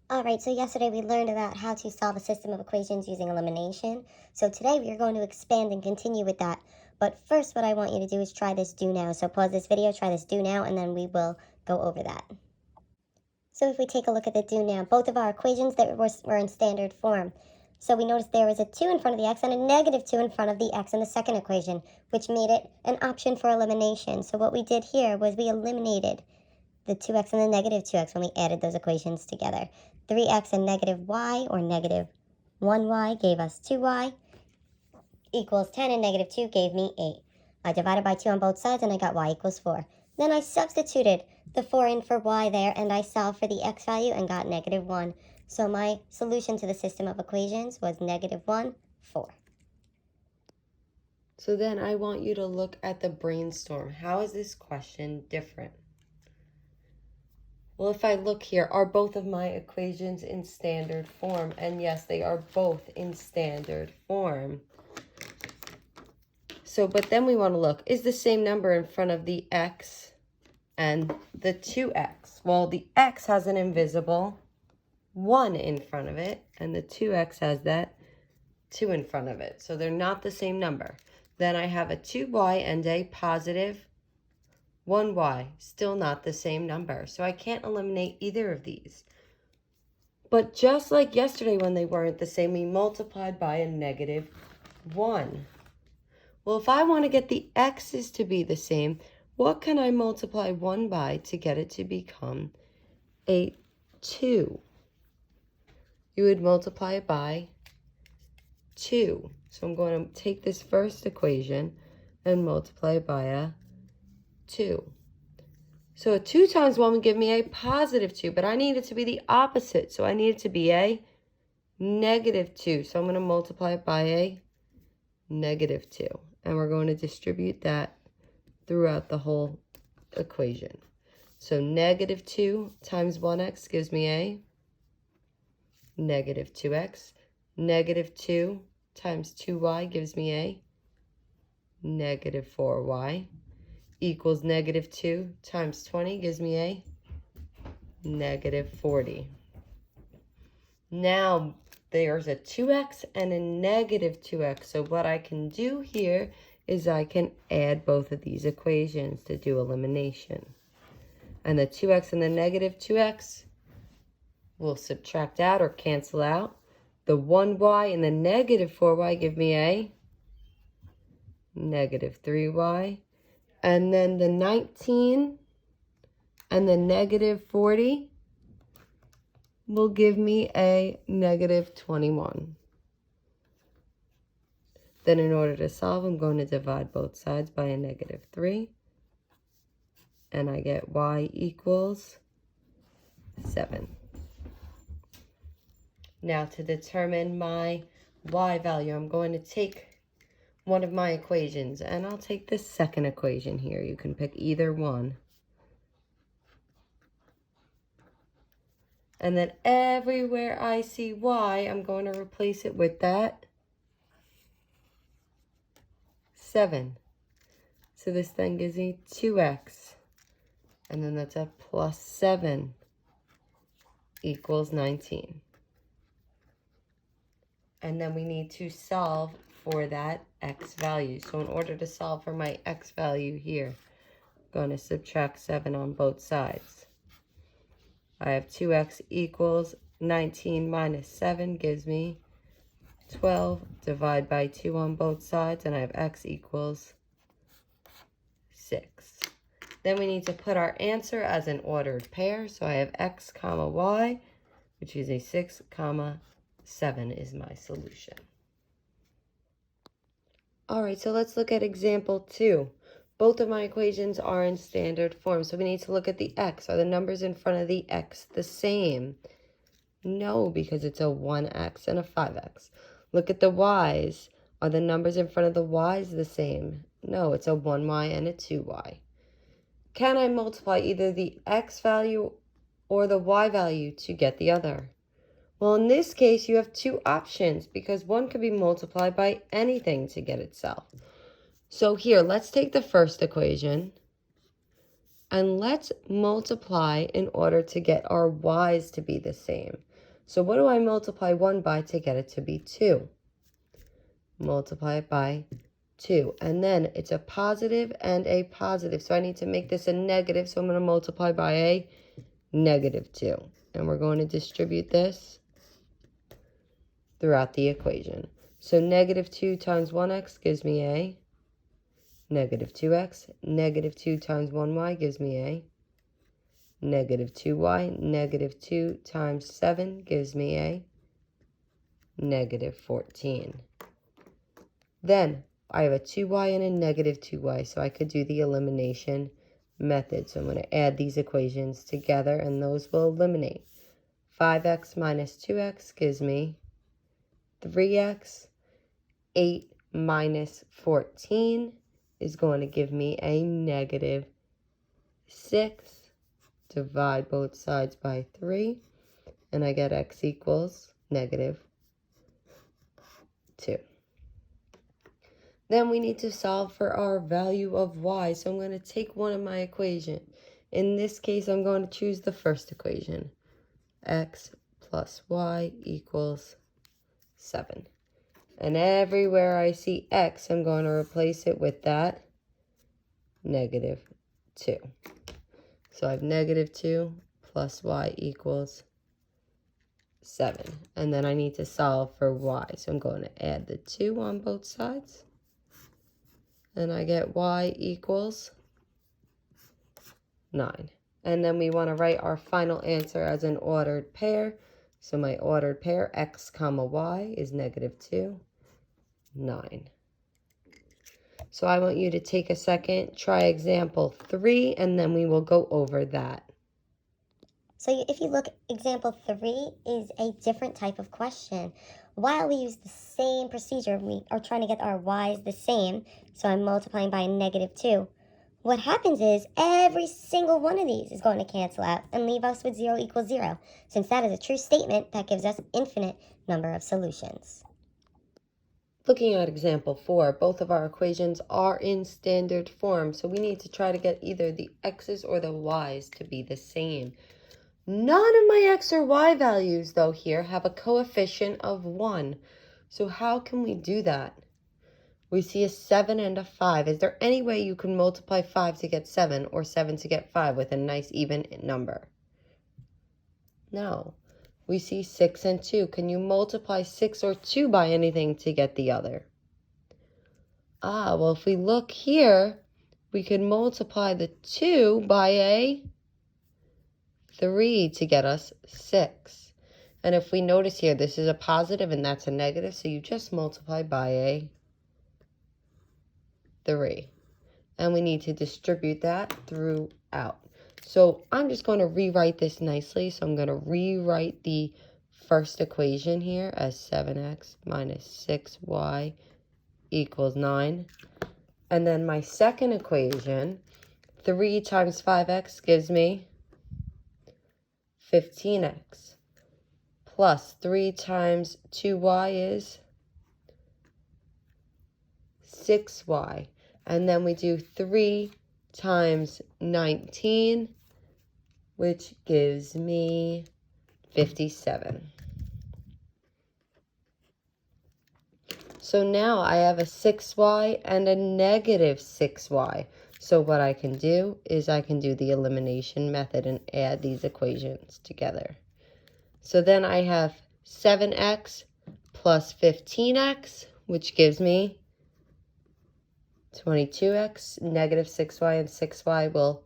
Alright, so yesterday we learned about how to solve a system of equations using elimination. So today we are going to expand and continue with that. But first what I want you to do is try this do now. So pause this video, try this do now, and then we will go over that. So if we take a look at the do now, both of our equations that were in standard form. So we noticed there was a 2 in front of the x and a negative 2 in front of the x in the second equation, which made it an option for elimination. So what we did here was we eliminated the 2x and the negative 2x when we added those equations together. 3x and negative y, or negative 1y, gave us 2y, equals 10, and negative 2 gave me 8. I divided by 2 on both sides, and I got y equals 4. Then I substituted the 4 in for y there, and I solved for the x value and got negative 1. So my solution to the system of equations was negative 1, 4. So then I want you to look at the brainstorm. How is this question different? Well, if I look here, are both of my equations in standard form? And yes, they are both in standard form. So, but then we want to look, is the same number in front of the x and the 2x? Well, the x has an invisible 1 in front of it, and the 2x has that 2 in front of it. So they're not the same number. Then I have a 2y and a positive 1y, still not the same number. So I can't eliminate either of these. But just like yesterday when they weren't the same, we multiplied by a negative 1. Well, if I want to get the x's to be the same, what can I multiply 1 by to get it to become a 2? You would multiply it by 2. So I'm going to take this first equation and multiply it by a 2. So a 2 times 1 would give me a positive 2, but I need it to be the opposite. So I need it to be a negative 2. So I'm going to multiply it by a negative 2. And we're going to distribute that throughout the whole equation. So negative 2 times 1x gives me a negative 2x. Negative 2 times 2y gives me a negative 4y. Equals negative 2 times 20 gives me a negative 40. Now there's a 2x and a negative 2x. So what I can do here is I can add both of these equations to do elimination. And the 2x and the negative 2x will subtract out or cancel out. The 1y and the negative 4y give me a negative 3y. And then the 19 and the negative 40 will give me a negative 21. Then in order to solve, I'm going to divide both sides by a negative 3. And I get y equals 7. Now to determine my y value, I'm going to take one of my equations, and I'll take the second equation here. You can pick either one. And then everywhere I see y, I'm going to replace it with that 7. So this then gives me 2x. And then that's a plus 7 equals 19. And then we need to solve for that x value. So in order to solve for my x value here, I'm going to subtract 7 on both sides. I have 2x equals 19 minus 7 gives me 12. Divide by 2 on both sides, and I have x equals 6. Then we need to put our answer as an ordered pair. So I have x comma y, which is a 6 comma 7 is my solution. All right, so let's look at example 2. Both of my equations are in standard form, so we need to look at the x. Are the numbers in front of the x the same? No, because it's a 1x and a 5x. Look at the y's. Are the numbers in front of the y's the same? No, it's a 1y and a 2y. Can I multiply either the x value or the y value to get the other? Well, in this case, you have two options because one could be multiplied by anything to get itself. So here, let's take the first equation and let's multiply in order to get our y's to be the same. So what do I multiply 1 by to get it to be 2? Multiply it by 2. And then it's a positive and a positive. So I need to make this a negative. So I'm going to multiply by a -2. And we're going to distribute this throughout the equation. So -2 times 1x gives me a -2x. -2 times 1y gives me a -2y. -2 times 7 gives me a -14. Then I have a 2y and a -2y, so I could do the elimination method. So I'm going to add these equations together, and those will eliminate. 5x minus 2x gives me 3x. 8 minus 14 is going to give me a -6. Divide both sides by 3, and I get x equals -2. Then we need to solve for our value of y. So I'm going to take one of my equations. In this case, I'm going to choose the first equation. X plus y equals 7. And everywhere I see x, I'm going to replace it with that -2. So I have -2 plus y equals 7. And then I need to solve for y. So I'm going to add the 2 on both sides. And I get y equals 9. And then we want to write our final answer as an ordered pair. So my ordered pair, x comma y, is -2, 9. So I want you to take a second, try example 3, and then we will go over that. So if you look, example 3 is a different type of question. While we use the same procedure, we are trying to get our y's the same, so I'm multiplying by a -2. What happens is every single one of these is going to cancel out and leave us with 0 equals 0. Since that is a true statement, that gives us infinite number of solutions. Looking at example 4, both of our equations are in standard form, so we need to try to get either the x's or the y's to be the same. None of my x or y values, though, here have a coefficient of 1. So how can we do that? We see a 7 and a 5. Is there any way you can multiply 5 to get 7 or 7 to get 5 with a nice even number? No. We see 6 and 2. Can you multiply 6 or 2 by anything to get the other? Well, if we look here, we could multiply the 2 by a 3 to get us 6. And if we notice here, this is a positive and that's a negative, so you just multiply by a 3. And we need to distribute that throughout. So I'm just going to rewrite this nicely. So I'm going to rewrite the first equation here as 7x minus 6y equals 9. And then my second equation, 3 times 5x gives me 15x. Plus 3 times 2y is 6y. And then we do 3 times 19, which gives me 57. So now I have a 6y and a -6y. So what I can do is I can do the elimination method and add these equations together. So then I have 7x plus 15x, which gives me 22x. -6y and 6y will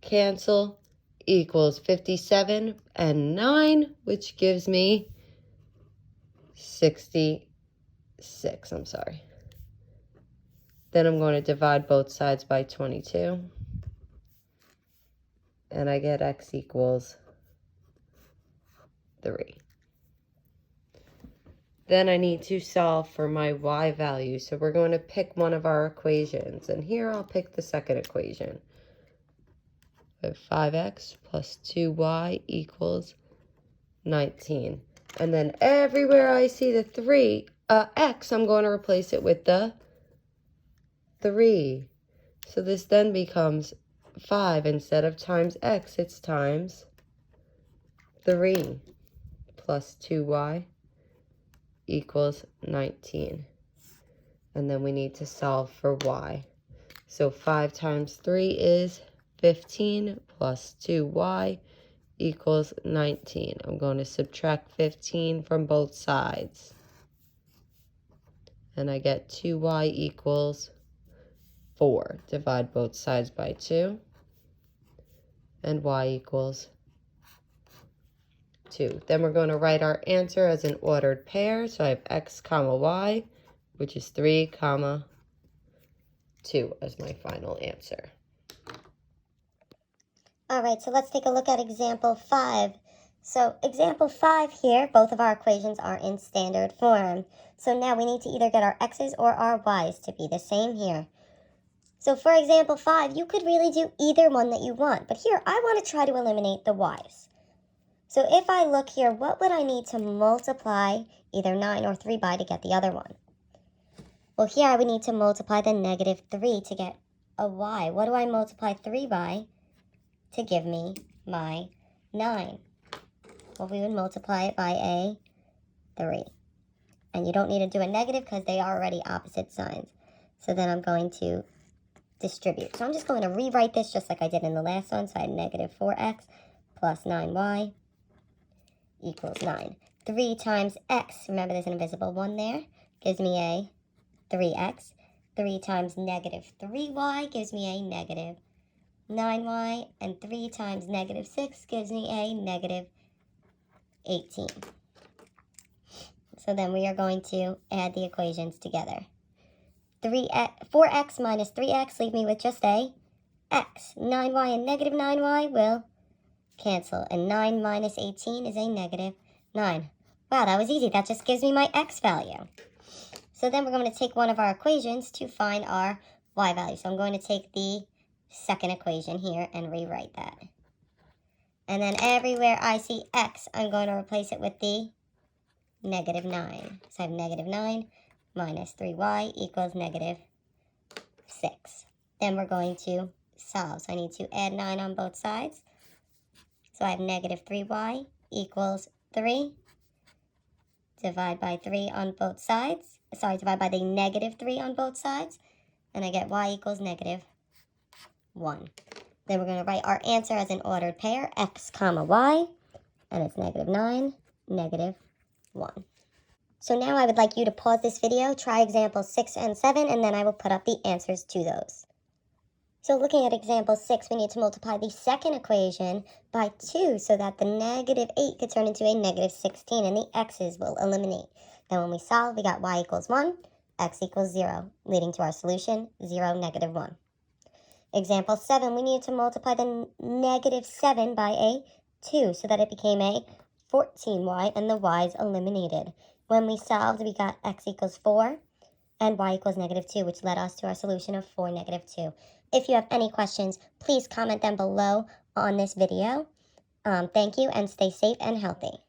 cancel, equals 57, and 9, which gives me 66. I'm sorry. Then I'm going to divide both sides by 22, and I get x equals 3. Then I need to solve for my y value. So we're going to pick one of our equations. And here I'll pick the second equation. I have 5x plus 2y equals 19. And then everywhere I see the x, I'm going to replace it with the 3. So this then becomes 5. Instead of times x, it's times 3 plus 2y equals 19. And then we need to solve for y. So 5 times 3 is 15 plus 2y equals 19. I'm going to subtract 15 from both sides. And I get 2y equals 4. Divide both sides by 2. And y equals 2. Then we're going to write our answer as an ordered pair. So I have x comma y, which is 3 comma 2 as my final answer. All right, so let's take a look at example 5. So example 5 here, both of our equations are in standard form. So now we need to either get our x's or our y's to be the same here. So for example 5, you could really do either one that you want. But here, I want to try to eliminate the y's. So if I look here, what would I need to multiply either 9 or 3 by to get the other one? Well, here I would need to multiply the negative 3 to get a y. What do I multiply 3 by to give me my 9? Well, we would multiply it by a 3. And you don't need to do a negative because they are already opposite signs. So then I'm going to distribute. So I'm just going to rewrite this just like I did in the last one. So I had negative 4x plus 9y equals 9. 3 times x, remember there's an invisible 1 there, gives me a 3x. 3 times negative 3y gives me a negative 9y. And 3 times negative 6 gives me a negative 18. So then we are going to add the equations together. 4x minus 3x leave me with just a x. 9y and negative 9y will cancel. And 9 minus 18 is a negative 9. Wow, that was easy. That just gives me my x value. So then we're going to take one of our equations to find our y value. So I'm going to take the second equation here and rewrite that. And then everywhere I see x, I'm going to replace it with the negative 9. So I have negative 9 minus 3y equals negative 6. Then we're going to solve. So I need to add 9 on both sides. So I have negative 3y equals 3. Divide by 3 on both sides. Sorry, divide by the negative 3 on both sides. And I get y equals negative 1. Then we're going to write our answer as an ordered pair, x comma y. And it's negative 9, negative 1. So now I would like you to pause this video, try examples 6 and 7, and then I will put up the answers to those. So looking at example 6, we need to multiply the second equation by 2 so that the negative 8 could turn into a negative 16 and the x's will eliminate. Then when we solve, we got y equals 1, x equals 0, leading to our solution, 0, negative 1. Example 7, we need to multiply the negative 7 by a 2 so that it became a 14y and the y's eliminated. When we solved, we got x equals 4 and y equals negative 2, which led us to our solution of 4, negative 2. If you have any questions, please comment them below on this video. Thank you and stay safe and healthy.